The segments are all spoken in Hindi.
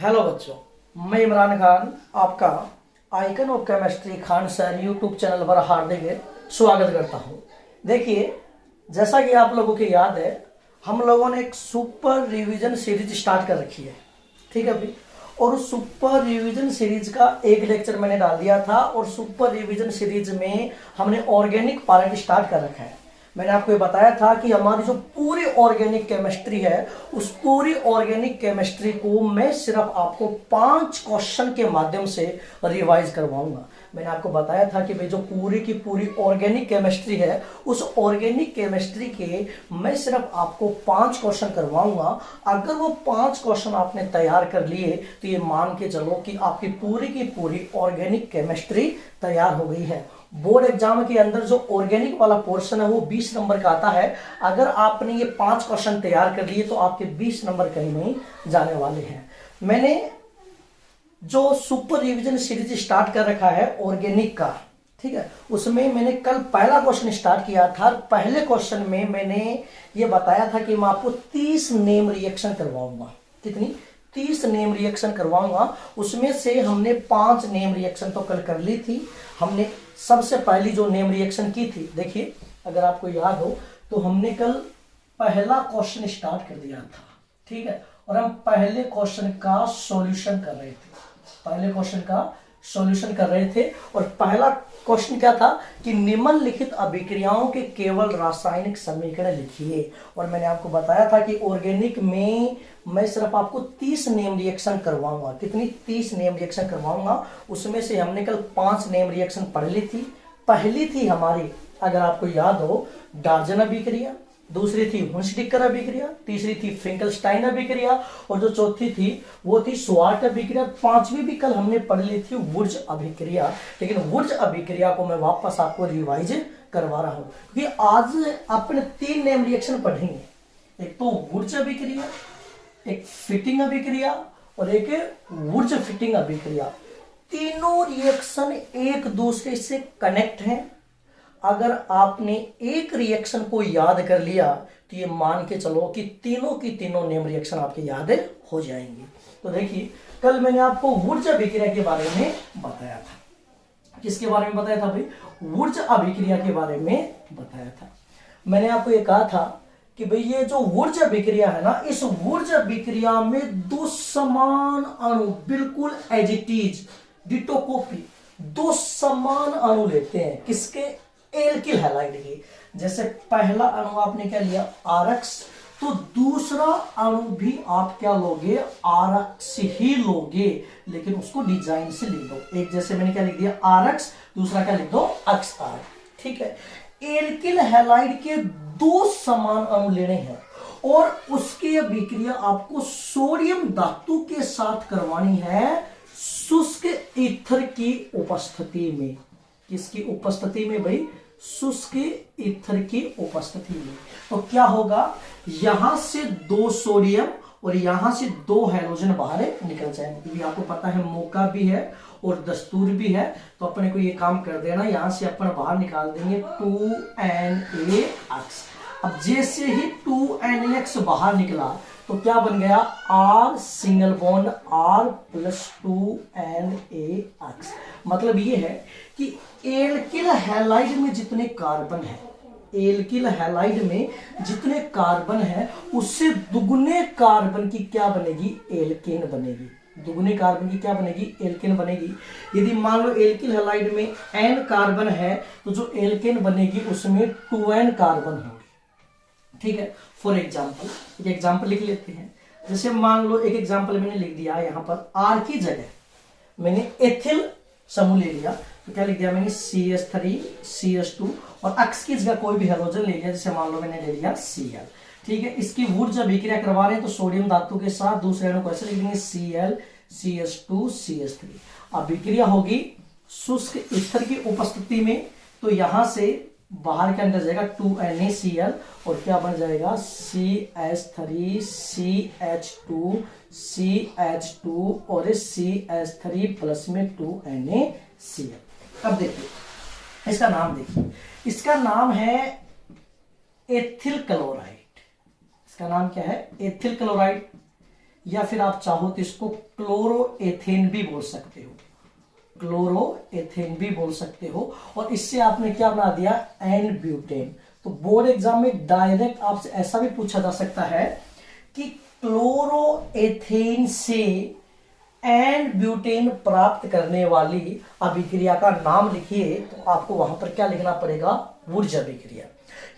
हेलो बच्चों, मैं इमरान खान आपका icon of chemistry Khan sir YouTube channel पर हार्दिक स्वागत करता हूं। देखिए, जैसा कि आप लोगों की याद है, हम लोगों ने एक सुपर रिवीजन सीरीज स्टार्ट कर रखी है। ठीक है भाई। और उस सुपर रिवीजन सीरीज का एक लेक्चर मैंने डाल दिया था और सुपर रिवीजन सीरीज में हमने ऑर्गेनिक पार्ट स्टार्ट कर रखा है। मैंने आपको ये बताया था कि हमारी जो पूरी ऑर्गेनिक केमिस्ट्री है, उस पूरी ऑर्गेनिक केमिस्ट्री को मैं सिर्फ आपको 5 क्वेश्चन के माध्यम से रिवाइज करवाऊंगा। मैंने आपको बताया था कि भाई जो पूरी की पूरी ऑर्गेनिक केमिस्ट्री है, उस ऑर्गेनिक केमिस्ट्री के मैं सिर्फ आपको 5 क्वेश्चन करवाऊंगा। अगर वो 5 क्वेश्चन आपने तैयार कर लिए तो ये मान के चलो कि आपकी पूरी की पूरी ऑर्गेनिक केमिस्ट्री तैयार हो गई है। बोर्ड एग्जाम के अंदर जो ऑर्गेनिक वाला पोर्शन है वो 20 नंबर का आता है। अगर आपने ये 5 क्वेश्चन तैयार कर लिए तो आपके 20 नंबर कहीं नहीं जाने वाले हैं। मैंने जो सुपर रिवीजन सीरीज स्टार्ट कर रखा है ऑर्गेनिक का, ठीक है, उसमें मैंने कल पहला क्वेश्चन स्टार्ट किया था। पहले क्वेश्चन में मैंने ये बताया था कि मैं आपको 30 नेम रिएक्शन करवाऊंगा। कितनी? 30 नेम रिएक्शन करवाऊंगा। उसमें से हमने 5 नेम रिएक्शन तो कल कर ली थी। हमने सबसे पहली जो नेम रिएक्शन की थी, देखिए अगर आपको याद हो तो हमने कल पहला क्वेश्चन स्टार्ट कर दिया था। ठीक है, और हम पहले क्वेश्चन का सॉल्यूशन कर रहे थे। पहले क्वेश्चन का सॉल्यूशन कर रहे थे और पहला क्वेश्चन क्या था कि निम्नलिखित अभिक्रियाओं के केवल रासायनिक समीकरण लिखिए। और मैंने आपको बताया था कि ऑर्गेनिक में मैं सिर्फ आपको 30 नेम रिएक्शन करवाऊंगा। कितनी? 30 नेम रिएक्शन करवाऊंगा। उसमें से हमने कल 5 नेम रिएक्शन पढ़ ली थी। पहली थी हमारी, अगर आपको याद हो, डार्जन अभिक्रिया, दूसरी थी हुंसडिकर अभिक्रिया, तीसरी थी फिंकलस्टाइन अभिक्रिया और जो चौथी थी वो थी स्वार्ट अभिक्रिया। 5वीं भी कल हमने पढ़ ली थी वुर्ज अभिक्रिया। लेकिन वुर्ज अभिक्रिया को मैं वापस आपको रिवाइज करवा रहा हूं क्योंकि आज अपने 3 नेम रिएक्शन पढ़ेंगे। एक तो वुर्ज अभिक्रिया, एक फिटिंग अभिक्रिया और एक वुर्ज फिटिंग अभिक्रिया। तीनों रिएक्शन एक दूसरे से कनेक्ट हैं। अगर आपने एक रिएक्शन को याद कर लिया तो ये मान के चलो कि तीनों की तीनों नेम रिएक्शन आपके याद हो जाएंगी। तो देखिए, कल मैंने आपको वुर्ज अभिक्रिया के बारे में बताया था। किसके बारे में बताया था भाई? वुर्ज अभिक्रिया के बारे में बताया था। मैंने आपको ये कहा था कि भाई ये जो वुर्ज अभिक्रिया है ना, इस वुर्ज अभिक्रिया में 2 समान अणु, बिल्कुल as it is ditto copy, 2 समान अणु लेते हैं। किसके? एल्किल हैलाइड के। जैसे पहला अणु आपने क्या लिया? आरक्स, तो दूसरा अणु भी आप क्या लोगे? आरक्स ही लोगे, लेकिन उसको डिजाइन से लिख दो। एक जैसे मैंने क्या लिख दिया? आरक्स, दूसरा क्या लिख दो? अक्स आर। ठीक है, एल्किल हैलाइड के 2 समान अणु लेने हैं और उसकी अभिक्रिया आपको सोडियम धातु के साथ करवानी है शुष्क ईथर की उपस्थिति में। किसकी उपस्थिति में भाई? शुष्क ईथर की उपस्थिति में। तो क्या होगा? यहां से 2 सोडियम और यहां से 2 हाइड्रोजन बाहर निकल जाएंगे। क्योंकि आपको पता है मौका भी है और दस्तूर भी है, तो अपने को ये काम कर देना, यहां से अपन बाहर निकाल देंगे 2NaX। अब जैसे ही 2NaX बाहर निकला तो क्या बन गया? R single bond R plus 2NaX। मतलब ये है कि एल्किल हैलाइड में जितने कार्बन है, एल्किल हैलाइड में जितने कार्बन है उससे दुगने कार्बन की क्या बनेगी? एल्केन बनेगी। दुगने कार्बन की क्या बनेगी? एल्केन बनेगी। यदि मान लो एल्किल हैलाइड में N कार्बन है तो जो एल्केन बनेगी उसमें 2N कार्बन होगी। ठीक है, फॉर एग्जाम्पल एक एग्जाम्पल लिख लेते हैं। जैसे मान लो एक एग्जाम्पल मैंने लिख दिया यहां पर R की जगह मैंने एथिल समूह ले लिया, तो क्या लिख दिया मैंने? CH3 CH2 और अक्स की जगह कोई भी हाइड्रोजन ले लिया, जैसे मान लो मैंने ले लिया Cl। ठीक है, इसकी वुर्ज अभिक्रिया करवा रहे हैं तो सोडियम धातु के साथ दूसरे अणु को ऐसे लिख देंगे Cl CH2 CH3। अभिक्रिया होगी शुष्क ईथर की उपस्थिति में, तो यहां से बाहर के अंदर जाएगा 2NaCl और क्या बन जाएगा? CH3 CH2 CH2 और CH3 प्लस में 2NaCl। अब देखिए इसका नाम, देखिए इसका नाम है एथिल क्लोराइड। इसका नाम क्या है? Ethyl chloride. या फिर आप चाहो तो इसको क्लोरोएथेन भी बोल सकते हो, क्लोरोएथेन भी बोल सकते हो। और इससे आपने क्या बना दिया, एन ब्यूटेन। तो बोर्ड एग्जाम में डायरेक्ट आपसे ऐसा भी पूछा जा सकता है कि क्लोरोएथेन से एन ब्यूटेन प्राप्त करने वाली अभिक्रिया का नाम लिखिए। तो आपको वहां पर क्या लिखना पड़ेगा, वुर्ज अभिक्रिया।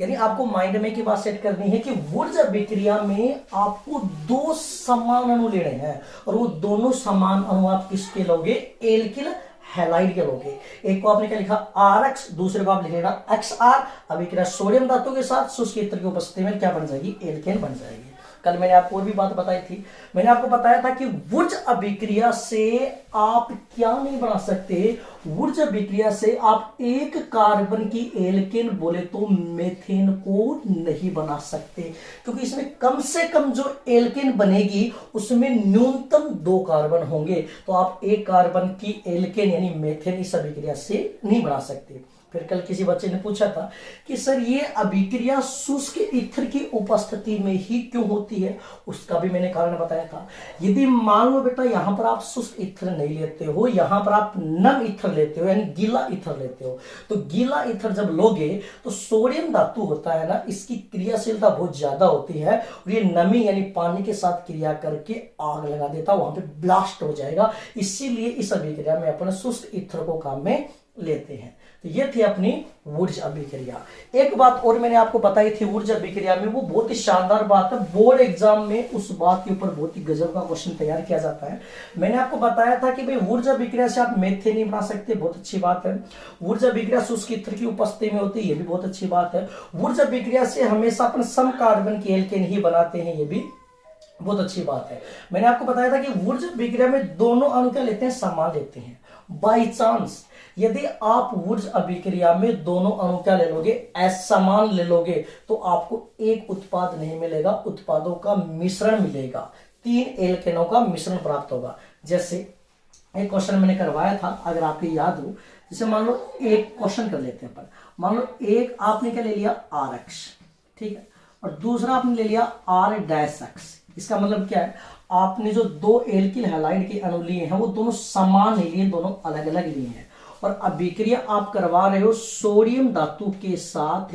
यानी आपको माइंड में की बात सेट करनी है कि वुर्ज अभिक्रिया में आपको दो समान अणु लेने हैं, और वो दोनों समान अणु आप किसके लोगे, एल्किल हैलाइड के लोगे। एक को आपने क्या लिखा RX, दूसरे को आप लिखेगा XR। अभिक्रिया सोडियम धातु के साथ शुष्क ईथर की उपस्थिति में क्या बन जाएगी, एल्केन बन जाएगी। कल मैंने आपको और भी बात बताई थी, मैंने आपको बताया था कि वुर्ज अभिक्रिया से आप क्या नहीं बना सकते, वुर्ज अभिक्रिया से आप एक कार्बन की एल्केन बोले तो मेथेन को नहीं बना सकते, क्योंकि इसमें कम से कम जो एल्केन बनेगी उसमें न्यूनतम 2 कार्बन होंगे। तो आप एक कार्बन की एल्केन यानी मेथेन इस अभिक्रिया से नहीं बना सकते। फिर कल किसी बच्चे ने पूछा था कि सर ये अभिक्रिया शुष्क ईथर की उपस्थिति में ही क्यों होती है, उसका भी मैंने कारण बताया था। यदि मान लो बेटा यहां पर आप शुष्क ईथर नहीं लेते हो, यहां पर आप नम ईथर लेते हो यानी गीला ईथर लेते हो, तो गीला ईथर जब लोगे तो सोडियम धातु होता है ना, इसकी क्रियाशीलता बहुत ज्यादा होती है, और ये नमी यानी पानी के साथ क्रिया करके आग लगा देता, वहां पे ब्लास्ट हो जाएगा। इसीलिए इस अभिक्रिया में अपन शुष्क ईथर को काम में लेते हैं। तो ये थी अपनी वुर्ज अभिक्रिया। एक बात और मैंने आपको बताई थी वुर्ज अभिक्रिया में, वो बहुत ही शानदार बात है, बोर्ड एग्जाम में उस बात के ऊपर बहुत ही गजब का क्वेश्चन तैयार किया जाता है। मैंने आपको बताया था कि भाई वुर्ज अभिक्रिया से आप मेथेन नहीं बना सकते, बहुत अच्छी बात है। वुर्ज अभिक्रिया शुष्क ईथर की उपस्थिति में होती है, ये भी बहुत अच्छी बात है। वुर्ज अभिक्रिया से हमेशा अपन सम कार्बन की एल्केन ही बनाते हैं, ये भी बहुत अच्छी बात है। मैंने आपको बताया था कि वुर्ज अभिक्रिया में दोनों अणु क्या लेते हैं, समान लेते हैं। बाई चांस यदि आप वुर्ज अभिक्रिया में दोनों अणु क्या ले लोगे, असमान ले लोगे, तो आपको एक उत्पाद नहीं मिलेगा, उत्पादों का मिश्रण मिलेगा, 3 एल्केनों का मिश्रण प्राप्त होगा। जैसे एक क्वेश्चन मैंने करवाया था, अगर आपको याद हो, जैसे मान लो एक क्वेश्चन कर लेते हैं अपन, मान लो एक आपने क्या ले लिया RX, ठीक है, और दूसरा आपने ले लिया R-X। इसका मतलब क्या है, आपने जो 2 एल्किल हैलाइड के अणु लिए हैं वो दोनों समान नहीं लिए, दोनों अलग अलग लिए हैं, और अभिक्रिया आप करवा रहे हो सोडियम धातु के साथ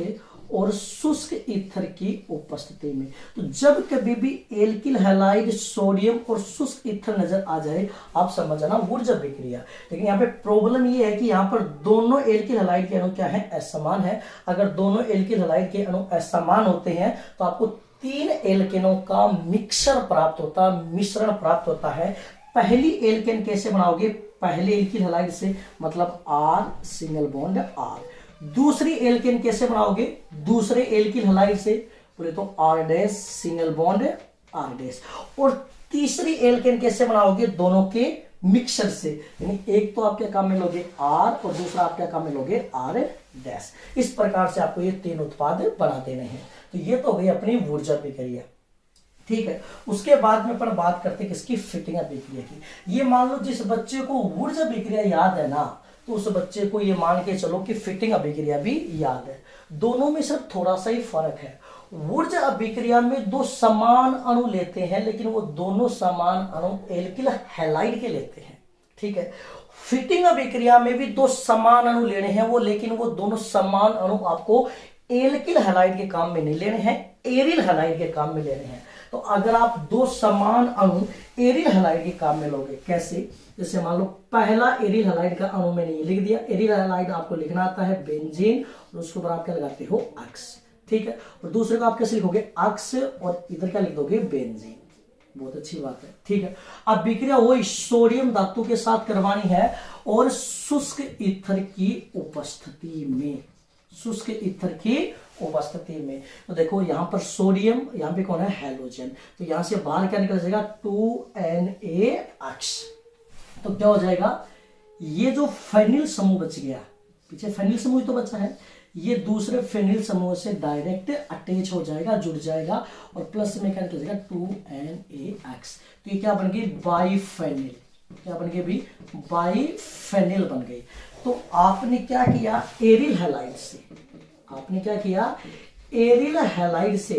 और शुष्क ईथर की उपस्थिति में। तो जब कभी भी एल्किल हैलाइड सोडियम और शुष्क ईथर नजर आ जाए, आप समझ जाना वुर्ज अभिक्रिया। लेकिन यहाँ पे प्रॉब्लम ये है कि यहाँ पर दोनों एल्किल हैलाइड के अणु क्या है, असमान है। अगर दोनों एल्किल हैलाइड के अणु असमान होते हैं तो आपको 3 एल्केनों का मिक्सर प्राप्त होता, मिश्रण प्राप्त होता है। पहली एल्केन कैसे बनाओगे, पहले एल्किल हैलाइड से, मतलब R सिंगल बॉन्ड R। दूसरी एल्केन कैसे बनाओगे, दूसरे एल्किल हैलाइड से, बोले तो R- सिंगल बॉन्ड R-। और तीसरी एल्केन कैसे बनाओगे, दोनों के मिक्सर से, यानी एक तो आप क्या काम में लोगे R और दूसरा आप क्या काम में लोगे R-। इस प्रकार से आपको ये 3 उत्पाद बना देने हैं। तो ये तो गई अपनी वुर्ज अभिक्रिया, ठीक है। उसके बाद में अपन बात करते हैं किसकी, फिटिंग अभिक्रिया की। ये मान लो जिस बच्चे को वुर्ज अभिक्रिया याद है ना, तो उस बच्चे को ये मान के चलो कि फिटिंग अभिक्रिया भी याद है। दोनों में सिर्फ थोड़ा सा ही फर्क है। वुर्ज अभिक्रिया में 2 समान अणु लेते हैं, लेकिन वो दोनों समान अणु एल्किल हैलाइड के लेते हैं, ठीक है। फिटिंग अभिक्रिया में भी 2 समान अणु लेने हैं वो, लेकिन वो दोनों समान अणु आपको एल्किल हैलाइड के काम में नहीं लेने हैं, एरिल हैलाइड के काम में लेने हैं। तो अगर आप 2 समान अणु एरिल हैलाइड के काम में लोगे, कैसे, जैसे मान लो पहला एरिल हैलाइड का अणु मैंने ये लिख दिया, एरिल हैलाइड आपको लिखना आता है बेंजीन, और उसके ऊपर आप क्या लगाते हो X, ठीक है। और दूसरे को आप कैसे लिखोगे X, और इधर क्या लिख दोगे बेंजीन, बहुत अच्छी बात है, ठीक है। अब अभिक्रिया वही सोडियम धातु के साथ करवानी है और शुष्क ईथर की उपस्थिति में, शुष्क ईथर की उपस्थिति में। तो देखो यहां पर सोडियम, यहां पे कौन है, हैलोजन, तो यहां से बाहर क्या निकल जाएगा 2NaX। तो क्या हो जाएगा, ये जो फेनिल समूह बच गया, पीछे फेनिल समूह तो बचा है, ये दूसरे फेनिल समूह से डायरेक्ट अटैच हो जाएगा, जुड़ जाएगा, और प्लस में क्या निकल जाएगा 2NaX। तो ये क्या बन गई, बाईफेनिल, क्या बन गई भी, बाईफेनिल बन गई। तो आपने क्या किया, एरिल हैलाइड से, आपने क्या किया, एरिल हैलाइड से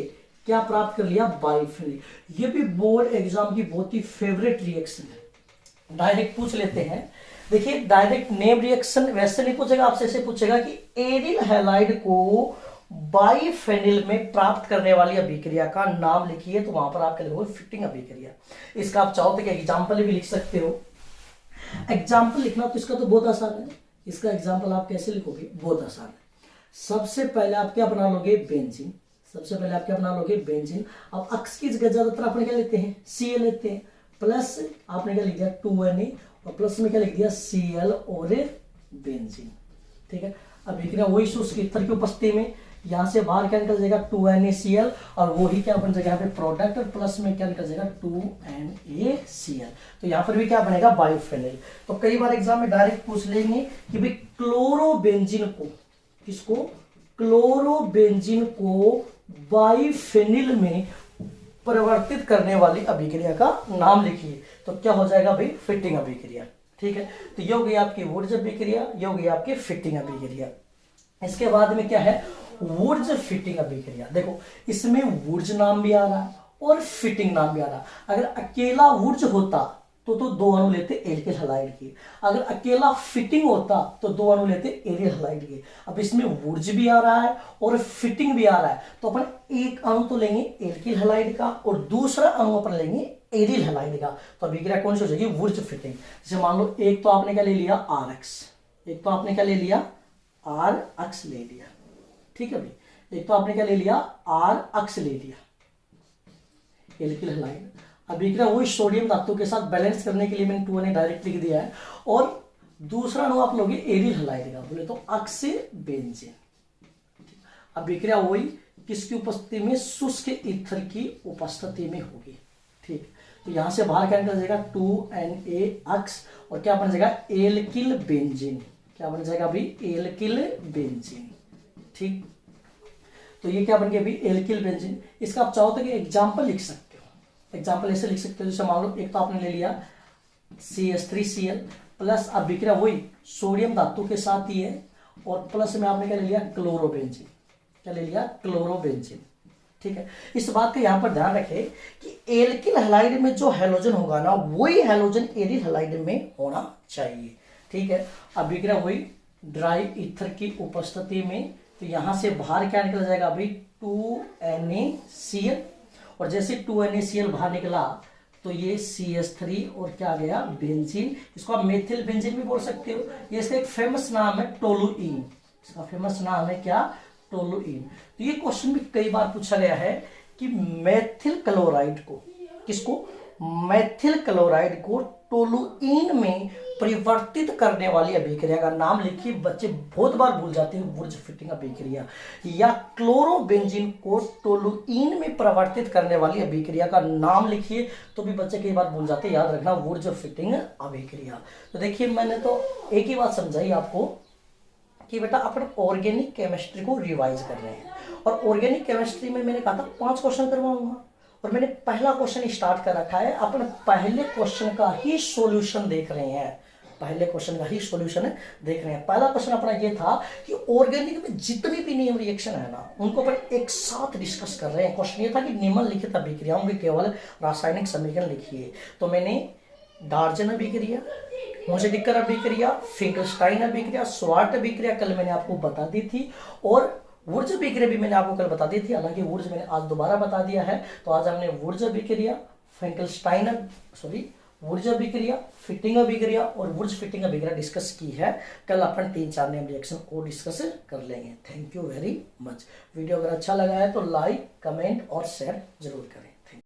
क्या प्राप्त कर लिया, बाइफिनिल। ये भी बोर्ड एग्जाम की बहुत ही फेवरेट रिएक्शन है। डायरेक्ट पूछ लेते हैं, देखिए डायरेक्ट नेम रिएक्शन वैसे नहीं पूछेगा आपसे, ऐसे पूछेगा कि एरिल हैलाइड को बाइफेनिल में प्राप्त करने वाली अभिक्रिया का नाम लिखिए, तो वहां पर आपके लिखोगे फिटिंग अभिक्रिया। इसका आप चाहो तो क्या एग्जाम्पल भी लिख सकते हो। एग्जाम्पल लिखना तो इसका तो बहुत आसान है। इसका एग्जाम्पल आप कैसे लिखोगे, बहुत आसान है। सबसे पहले आप क्या बना लोगे, बेंजीन। सबसे पहले आप क्या बना लोगे, बेंजीन। अब अक्स की जगह ज्यादातर आपने क्या लेते हैं, सी एल लेते हैं, प्लस आपने क्या लिख दिया 2Na और प्लस में क्या लिख दिया Cl और बेंजीन। ठीक है, अब एक वही शुष्क ईथर की उपस्थिति में यहां से बाहर क्या निकल जाएगा 2NaCl और वही क्या बन जाएगा यहाँ पे प्रोडक्ट, और प्लस में क्या निकल जाएगा 2NaCl। तो यहाँ पर भी क्या बनेगा, बाइफेनिल। तो कई बार एग्जाम में डायरेक्ट पूछ लेंगे कि भाई क्लोरोबेंजीन को, किसको, क्लोरोबेंजीन को बाइफेनिल में परिवर्तित करने वाली अभिक्रिया का नाम लिखिए, तो क्या हो जाएगा भाई, फिटिंग अभिक्रिया। ठीक है, तो ये हो गई आपकी वुड्स अभिक्रिया, ये हो गई आपकी फिटिंग अभिक्रिया। इसके बाद में क्या है, वुड्स फिटिंग अभिक्रिया। देखो इसमें वुड्स नाम भी आ रहा है और फिटिंग नाम भी आ रहा है। अगर अकेला वुड्स होता तो दो अणु लेते एल्किल हैलाइड के, अगर अकेला फिटिंग होता तो दो अणु लेते एरिल हैलाइड के। अब इसमें वुड्स भी आ रहा है और फिटिंग भी आ रहा है, तो अपन एक अणु तो लेंगे एल्किल हैलाइड का और दूसरा अणु अपन लेंगे एरिल हैलाइड का। तो अभिक्रिया कौन सी हो जाएगी, वुड्स फिटिंग। जैसे मान लो एक तो आपने क्या ले लिया RX, एक तो आपने क्या ले लिया RX ले लिया। ठीक है भाई, एक तो आपने क्या ले लिया RX ले लिया, एल्किल हैलाइड। अभिक्रिया वही सोडियम धातु के साथ बैलेंस करने के लिए मैंने 2Na डायरेक्ट लिख दिया है, और दूसरा अणु आप लोगे एरिल हैलाइड का, बोले तो ऑक्सीबेंजीन। अभिक्रिया वही किसकी उपस्थिति में, शुष्क ईथर की उपस्थिति में होगी। ठीक, तो यहां से बाहर क्या निकल जाएगा 2NaX और क्या बन जाएगा एल्किल बेंजीन। क्या बन जाएगा अभी, एल्किल बेंजीन। ठीक, तो ये क्या बन गया अभी, एल्किल बेंजीन। इसका आप चाहो तो कि एग्जाम्पल लिख सकते हो। एग्जाम्पल ऐसे लिख सकते हो, जैसे मान लो एक तो आपने ले लिया CH3Cl प्लस अभिक्रिया वही सोडियम धातु के साथ ही है, और प्लस में आपने क्या ले लिया, क्लोरोबेंजीन। क्या ले लिया, क्लोरोबेंजीन। ठीक है, इस बात का यहां पर ध्यान रखें कि एल्किल हैलाइड में जो हैलोजन होगा ना, वही हैलोजन एरिल हैलाइड में होना चाहिए। ठीक है, अभिक्रिया वही ड्राई ईथर की उपस्थिति में, तो यहां से बाहर क्या निकल जाएगा अभी 2NaCl, और जैसे 2NaCl बाहर निकला तो ये CH3 और क्या आ गया, बेंजीन। इसको आप मेथिल बेंजीन भी बोल सकते हो। ये इसका एक फेमस नाम है टोलुइन, इसका फेमस नाम है क्या, टोलुइन। तो ये क्वेश्चन भी कई बार पूछा गया है कि मेथिल क्लोराइड को, किसको, मेथिल क्लोराइड को टोलुइन में परिवर्तित करने वाली अभिक्रिया का नाम लिखिए। बच्चे बहुत बार भूल जाते हैं वुड्स फिटिंग अभिक्रिया, या क्लोरोबेंजीन को टोलुइन में परिवर्तित करने वाली अभिक्रिया का नाम लिखिए, तो भी बच्चे कई बार भूल जाते हैं। याद रखना वुड्स फिटिंग अभिक्रिया। तो देखिए मैंने तो एक ही बात समझाई आपको कि बेटा अपन ऑर्गेनिक केमिस्ट्री को रिवाइज कर रहे हैं, और ऑर्गेनिक केमिस्ट्री में मैंने कहा था 5 क्वेश्चन करवाऊंगा, और मैंने पहला क्वेश्चन स्टार्ट कर रखा है। अपन पहले क्वेश्चन का ही सॉल्यूशन देख रहे हैं, पहले क्वेश्चन का ही सॉल्यूशन देख रहे हैं। पहला क्वेश्चन अपना ये था कि ऑर्गेनिक में जितनी भी नियम रिएक्शन है ना, उनको अपन एक साथ डिस्कस कर रहे हैं। क्वेश्चन ये था कि निम्नलिखित अभिक्रियाओं के केवल रासायनिक समीकरण लिखिए। तो मैंने डार्जन अभिक्रिया, मोज़ेडिकर अभिक्रिया, फिंकलस्टाइन अभिक्रिया, स्वार्ट अभिक्रिया कल मैंने आपको बता दी थी, और वुड्स अभिक्रिया भी मैंने आपको कल बता दी थी। हालांकि वुड्स मैंने आज दोबारा बता दिया है। तो आज हमने वुड्स अभिक्रिया, वुड्स अभिक्रिया, फिटिंग अभिक्रिया और वुड्स फिटिंग अभिक्रिया डिस्कस की है। कल अपन 3-4 नेम रिएक्शन को डिस्कस कर लेंगे। Thank you very much. Video अगर अच्छा लगा है तो लाइक, कमेंट और शेयर जरूर करें।